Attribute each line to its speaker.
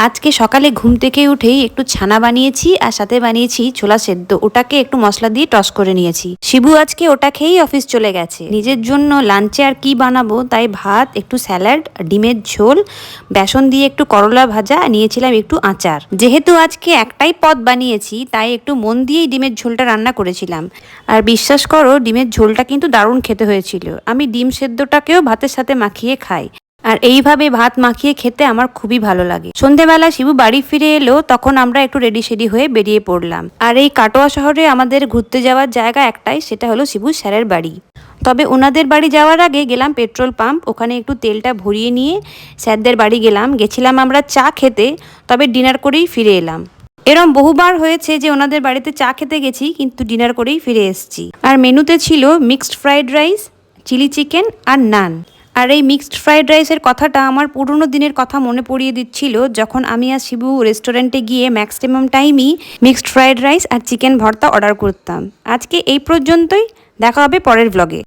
Speaker 1: আজকে সকালে ঘুম থেকে উঠেই একটু ছানা বানিয়েছি আর সাথে বানিয়েছি ছোলা সেদ্ধ, ওটাকে একটু মশলা দিয়ে টস করে নিয়েছি। শিবু আজকে ওটা খেয়েই অফিস চলে গেছে। নিজের জন্য লাঞ্চে আর কি বানাবো, তাই ভাত, একটু স্যালাড, ডিমের ঝোল, বেসন দিয়ে একটু করলা ভাজা, নিয়েছিলাম একটু আচার। যেহেতু আজকে একটাই পদ বানিয়েছি তাই একটু মন দিয়েই ডিমের ঝোলটা রান্না করেছিলাম। আর বিশ্বাস করো, ডিমের ঝোলটা কিন্তু দারুণ খেতে হয়েছিল। আমি ডিম সেদ্ধটাকেও ভাতের সাথে মাখিয়ে খাই, আর এইভাবে ভাত মাখিয়ে খেতে আমার খুবই ভালো লাগে। সন্ধেবেলা শিবু বাড়ি ফিরে এলো, তখন আমরা একটু রেডি সেডি হয়ে বেরিয়ে পড়লাম। আর এই কাটোয়া শহরে আমাদের ঘুরতে যাওয়ার জায়গা একটাই, সেটা হলো শিবু স্যারের বাড়ি। তবে ওনাদের বাড়ি যাওয়ার আগে গেলাম পেট্রোল পাম্প, ওখানে একটু তেলটা ভরিয়ে নিয়ে স্যারদের বাড়ি গেছিলাম আমরা চা খেতে, তবে ডিনার করেই ফিরে এলাম। এরম বহুবার হয়েছে যে ওনাদের বাড়িতে চা খেতে গেছি কিন্তু ডিনার করেই ফিরে এসেছি। আর মেনুতে ছিল mixed fried rice, chilli chicken আর নান। আর এই মিক্সড ফ্রাইড রাইসের কথাটা আমার পুরনো দিনের কথা মনে পড়িয়ে দিচ্ছিল, যখন আমি আর শিবু রেস্টুরেন্টে গিয়ে ম্যাক্সিমাম টাইমই মিক্সড ফ্রাইড রাইস আর চিকেন ভর্তা অর্ডার করতাম। আজকে এই পর্যন্তই, দেখা হবে পরের ব্লগে।